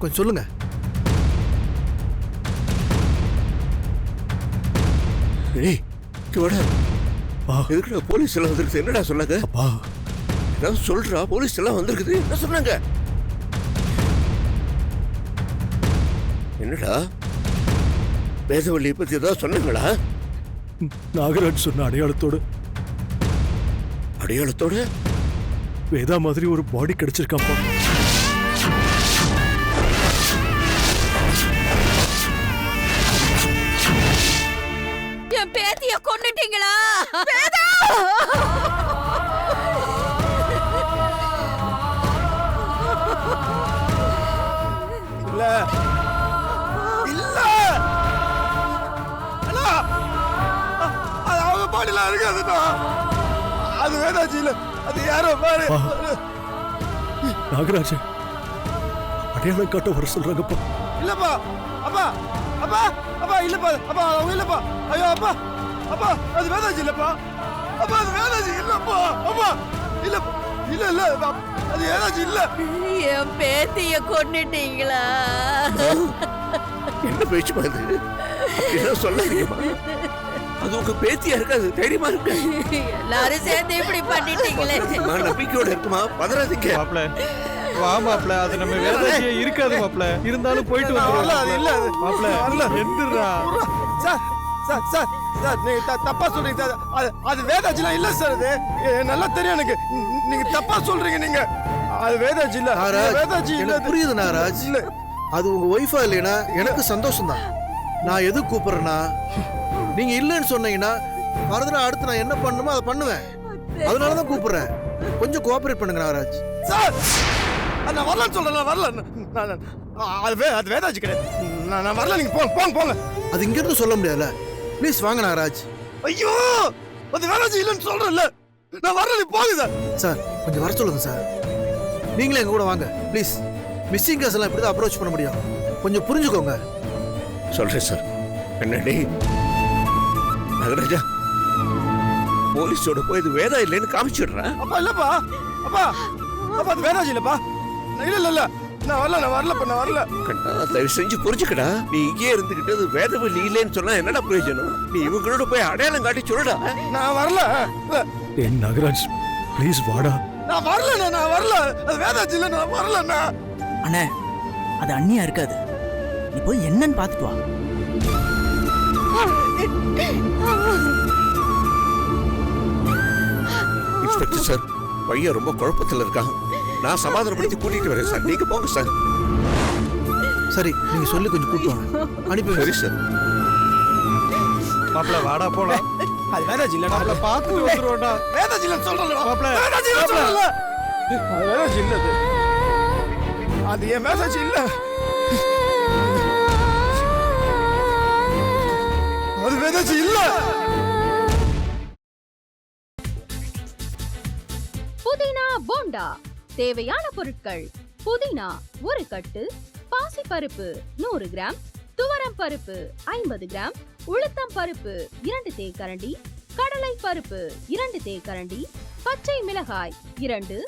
கொஞ்சம் சொல்லுங்க. ஏய் கிவடா எதுக்குடா போலீஸ் எல்லாம் வந்திருக்கு? என்னடா சொன்னாங்க? அப்பா ஏதாவது சொல்றா. போலீஸ் எல்லாம் வந்திருக்குது, என்ன சொன்னாங்க? என்னடா வேதவள்ளியை பத்தி ஏதாவது சொன்னாங்களா? நாகராஜ் சொன்ன அடையாளத்தோட வேதா மாதிரி ஒரு பாடி கிடைச்சிருக்காப்பா. என் பேத்திய கொன்னுட்டீங்களா? வேதா! இல்ல இல்ல அண்ணா, அது அவங்க பாடிலாம் இருக்காதுண்ணா. அது வேதாஜி இல்ல, அது யாரோ பாரு. நாகராஜ் அடையாளம் காட்ட வர சொல்றாங்கப்பா. இல்லப்பா அப்பா அப்பா அப்பா இல்லப்பா அப்பா அவங்க இல்லப்பா. ஐயோ அப்பா அப்பா அது வேதாஜி இல்லப்பா. அப்பா அது வேதாஜி இல்லப்பா. அப்பா இல்ல இல்ல இல்ல அது வேதாஜி இல்ல. என் பேத்திய கொன்னுட்டீங்களா? என்ன பேச்சு பாது? அப்படின்னா சொல்லாதீங்கம்மா. அது உங்க பேத்தியா இருக்காது, தைரியமா இருக்கு. எல்லாரும் சேர்ந்து இப்படி பண்ணிட்டீங்களே. நம்பிக்கையோட இருக்குமா, பதறாதீங்க. மாப்ள வா மாப்ள, அது நம்ம வேதாஜியே இருக்காது மாப்ள. இருந்தாலும் போயிட்டு வந்துருவோம். அது இல்ல மாப்ள எந்திரா. சார் சார் சார் சார் நீங்க தப்பா சொல்றீங்க சார். அது வேதாஜிலாம் இல்ல சார். அது நல்லா தெரியும் எனக்கு. நீங்க தப்பா சொல்றீங்க. நீங்க அது வேதாஜி இல்ல. வேதாஜி இல்ல. புரியுது நாகராஜ். இல்ல அது உங்க ஒய்ஃபா இல்லைன்னா எனக்கு சந்தோஷம் தான். நான் எது கூப்பிடுறேன்னா, நீங்க இல்லைன்னு சொன்னீங்கன்னா மறந்துட அடுத்து நான் என்ன பண்ணுமோ அதை பண்ணுவேன். அதனாலதான் கூப்பிடுறேன். கொஞ்சம் கோஆபரேட் பண்ணுங்க நாகராஜ். சார் நான் வரலன்னு சொல்றேன். நான் வரல. அது வேதாஜி கிடையாது. நான் வரல. நீங்க போங்க போங்க போங்க. அது இங்க இருந்து சொல்ல முடியாதுல்ல. ப்ளீஸ் வாங்க நாகராஜ். ஐயோ அது வேதாஜி இல்லைன்னு சொல்றேன்ல. நான் வரல. நீ போங்க சார். சார் கொஞ்சம் வர சொல்லுங்க சார். நீங்களே எங்க கூட வாங்க ப்ளீஸ். மிஸ்ஸிங் கேஸ் எல்லாம் இப்படிதான் அப்ரோச் பண்ண முடியும். கொஞ்சம் புரிஞ்சுக்கோங்க. சொல்றேன் சார். என்னடி நாகராஜா, போலீஸோட போய் இது வேதா இல்லைன்னு காமிச்சிடுறேன். அப்பா இல்லப்பா. அப்பா அப்பா அது வேதாஜி இல்லப்பா. இல்ல இல்ல இல்ல நான் வரல. நான் வரலப்பா. நான் வரல. கண்ணா தயவு செஞ்சு புரிஞ்சுக்கடா. நீ இங்கே இருந்துகிட்டு அது வேதவல்லி இல்லைன்னு சொன்னா என்னடா பிரயோஜனம்? நீ இவங்களோட போய் அடையாளம் காட்டி சொல்லுடா. நான் வரல. ஏன் நாகராஜ் ப்ளீஸ் வாடா. நான் வரல. நான் வரல. அது வேதாஜி இல்ல. நான் வரலண்ணா. அண்ணே அது அண்ணியா இருக்காது. நீ போய் என்னன்னு பாத்துட்டு வா. இன்ஸ்பெக்டர் சார், பையன் ரொம்ப குழப்பத்தில் இருக்கான். நான் சமாதானப்படுத்தி கூட்டிட்டு வரேன் சார். நீங்க போங்க சார். சரி நீங்க சொல்லி கொஞ்சம் கூட்டு வாங்க. அனுப்பி சரி சார். மாப்ள வாடா போலாம். அது வேதாஜி இல்ல. மாப்ள பாத்துட்டு வந்துருவோம்டா. வேதாஜி இல்ல சொல்றேன். மாப்ள வேதாஜி இல்ல சொல்றேன். அது வேதாஜி இல்ல. அது என் வேதாஜி இல்ல. அது வேதாஜி இல்ல. புதினா போண்டா தேவையான பொருட்கள்: புதினா 1 கட்டு, பாசிப்பருப்பு 100 கிராம், துவரம் பருப்பு 50 கிராம், உளுத்தம் பருப்பு 2 தேக்கரண்டி, கடலை பருப்பு 2 தேக்கரண்டி, பச்சை மிளகாய் 2,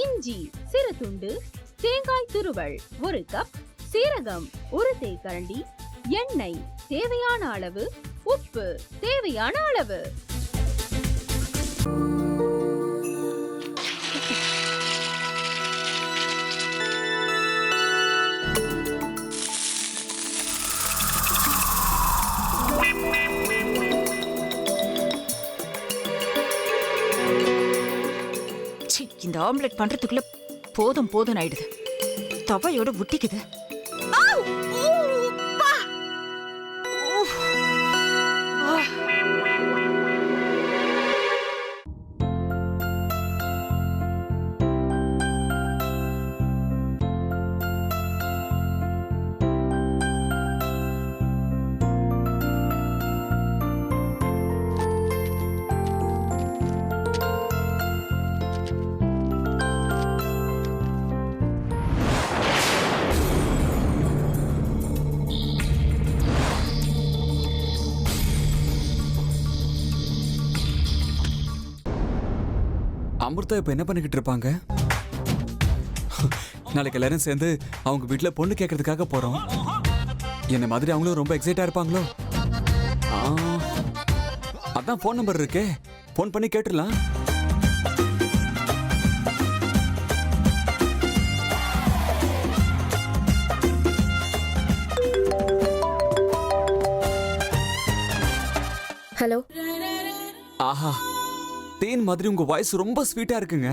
இஞ்சி சிறு துண்டு, தேங்காய் துருவல் 1 கப், சீரகம் 1 தேக்கரண்டி, எண்ணெய் தேவையான அளவு, உப்பு தேவையான அளவு. இந்த ஆம்லெட் பண்றதுக்குள்ள போதும் போதும் ஆயிடுது. தவையோட ஒட்டிக்குது. அமிர்தா இப்ப என்ன பண்ணிக்கிட்டு இருப்பாங்க? நாளைக்கு எல்லாரும் சேர்ந்து அவங்க வீட்ல பொண்ணு கேட்கறதுக்காக போறோம். என்ன மாதிரி அவங்களும் ரொம்ப எக்ஸைட்டா இருப்பாங்களோ. ஆ, அதான் ஃபோன் நம்பர் இருக்கே, ஃபோன் பண்ணி கேட்டுடலாம். ஹலோ. ஆஹா, தேன் மாதிரி உங்க வாய்ஸ் ரொம்ப ஸ்வீட்டா இருக்குங்க.